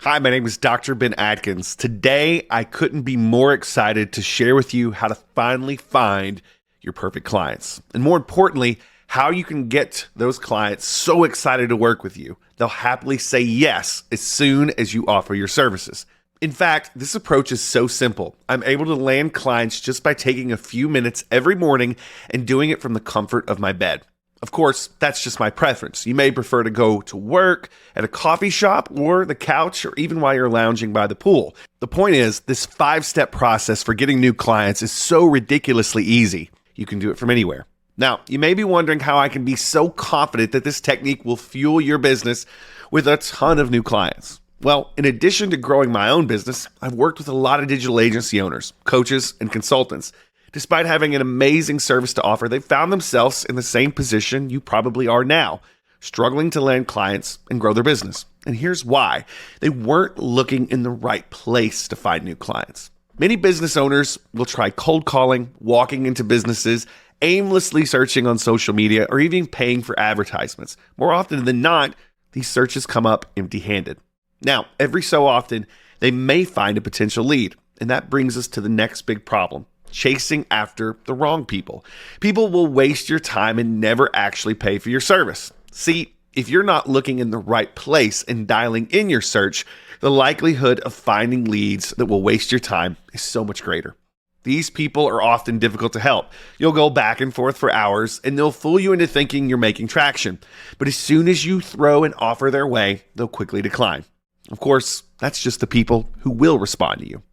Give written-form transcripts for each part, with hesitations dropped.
Hi, my name is Dr. Ben Atkins. Today, I couldn't be more excited to share with you how to finally find your perfect clients. And more importantly, how you can get those clients so excited to work with you, they'll happily say yes as soon as you offer your services. In fact, this approach is so simple. I'm able to land clients just by taking a few minutes every morning and doing it from the comfort of my bed. Of course, that's just my preference. You may prefer to go to work, at a coffee shop, or the couch, or even while you're lounging by the pool. The point is, this 5-step process for getting new clients is so ridiculously easy. You can do it from anywhere. Now, you may be wondering how I can be so confident that this technique will fuel your business with a ton of new clients. Well, in addition to growing my own business, I've worked with a lot of digital agency owners, coaches, and consultants. Despite having an amazing service to offer, they found themselves in the same position you probably are now, struggling to land clients and grow their business. And here's why. They weren't looking in the right place to find new clients. Many business owners will try cold calling, walking into businesses, aimlessly searching on social media, or even paying for advertisements. More often than not, these searches come up empty-handed. Now, every so often, they may find a potential lead, and that brings us to the next big problem. Chasing after the wrong people. People will waste your time and never actually pay for your service. See, if you're not looking in the right place and dialing in your search, the likelihood of finding leads that will waste your time is so much greater. These people are often difficult to help. You'll go back and forth for hours and they'll fool you into thinking you're making traction. But as soon as you throw an offer their way, they'll quickly decline. Of course, that's just the people who will respond to you.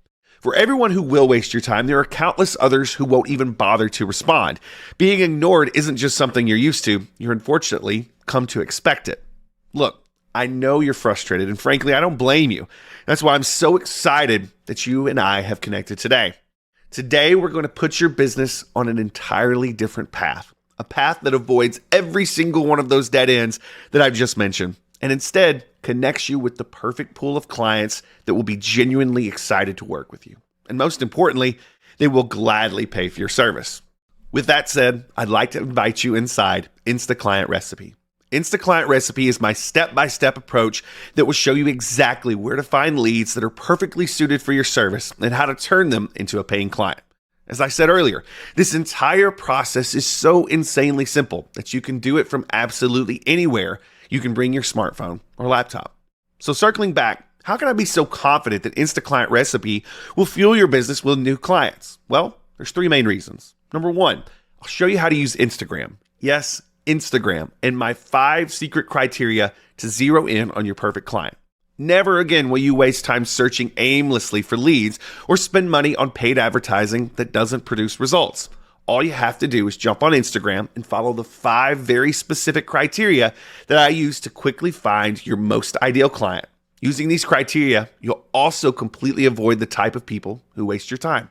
For everyone who will waste your time, there are countless others who won't even bother to respond. Being ignored isn't just something you're used to. You're unfortunately come to expect it. Look, I know you're frustrated, and frankly, I don't blame you. That's why I'm so excited that you and I have connected today. Today, we're going to put your business on an entirely different path, a path that avoids every single one of those dead ends that I've just mentioned, and instead connects you with the perfect pool of clients that will be genuinely excited to work with you. And most importantly, they will gladly pay for your service. With that said, I'd like to invite you inside InstaClient Recipe. InstaClient Recipe is my step-by-step approach that will show you exactly where to find leads that are perfectly suited for your service and how to turn them into a paying client. As I said earlier, this entire process is so insanely simple that you can do it from absolutely anywhere. You can bring your smartphone or laptop. So circling back, how can I be so confident that InstaClient Recipe will fuel your business with new clients? Well, there's 3 main reasons. Number 1, I'll show you how to use Instagram. Yes, Instagram, and my 5 secret criteria to zero in on your perfect client. Never again will you waste time searching aimlessly for leads or spend money on paid advertising that doesn't produce results. All you have to do is jump on Instagram and follow the 5 very specific criteria that I use to quickly find your most ideal client. Using these criteria, you'll also completely avoid the type of people who waste your time.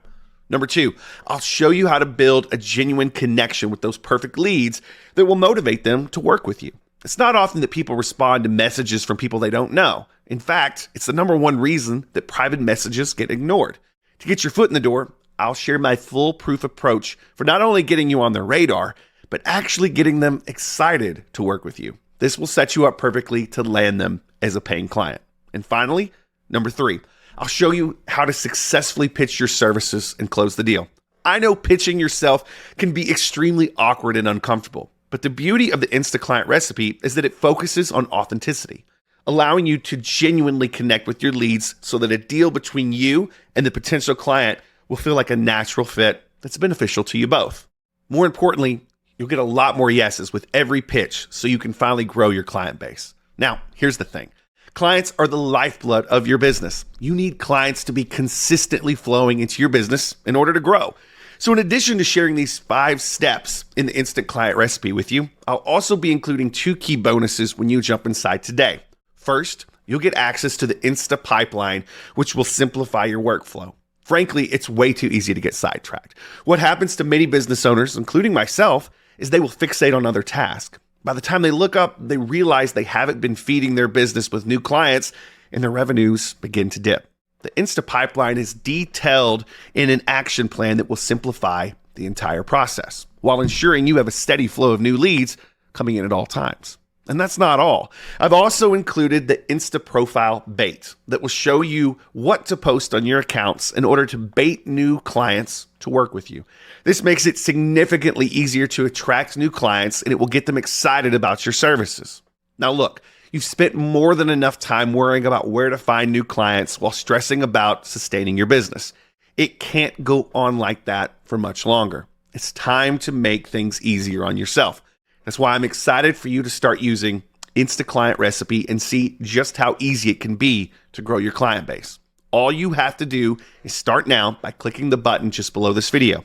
Number 2, I'll show you how to build a genuine connection with those perfect leads that will motivate them to work with you. It's not often that people respond to messages from people they don't know. In fact, it's the number 1 reason that private messages get ignored. To get your foot in the door, I'll share my foolproof approach for not only getting you on their radar, but actually getting them excited to work with you. This will set you up perfectly to land them as a paying client. And finally, number 3, I'll show you how to successfully pitch your services and close the deal. I know pitching yourself can be extremely awkward and uncomfortable, but the beauty of the InstaClient Recipe is that it focuses on authenticity, allowing you to genuinely connect with your leads so that a deal between you and the potential client will feel like a natural fit that's beneficial to you both. More importantly, you'll get a lot more yeses with every pitch so you can finally grow your client base. Now, here's the thing. Clients are the lifeblood of your business. You need clients to be consistently flowing into your business in order to grow. So in addition to sharing these 5 steps in the InstaClient Recipe with you, I'll also be including 2 key bonuses when you jump inside today. First, you'll get access to the Insta pipeline, which will simplify your workflow. Frankly, it's way too easy to get sidetracked. What happens to many business owners, including myself, is they will fixate on other tasks. By the time they look up, they realize they haven't been feeding their business with new clients and their revenues begin to dip. The Insta pipeline is detailed in an action plan that will simplify the entire process while ensuring you have a steady flow of new leads coming in at all times. And that's not all. I've also included the Insta profile bait that will show you what to post on your accounts in order to bait new clients to work with you. This makes it significantly easier to attract new clients, and it will get them excited about your services. Now look, you've spent more than enough time worrying about where to find new clients while stressing about sustaining your business. It can't go on like that for much longer. It's time to make things easier on yourself. That's why I'm excited for you to start using InstaClient Recipe and see just how easy it can be to grow your client base. All you have to do is start now by clicking the button just below this video.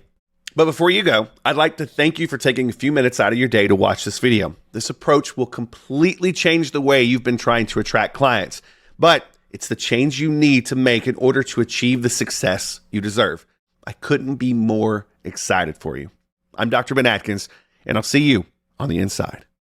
But before you go, I'd like to thank you for taking a few minutes out of your day to watch this video. This approach will completely change the way you've been trying to attract clients, but it's the change you need to make in order to achieve the success you deserve. I couldn't be more excited for you. I'm Dr. Ben Atkins, and I'll see you on the inside.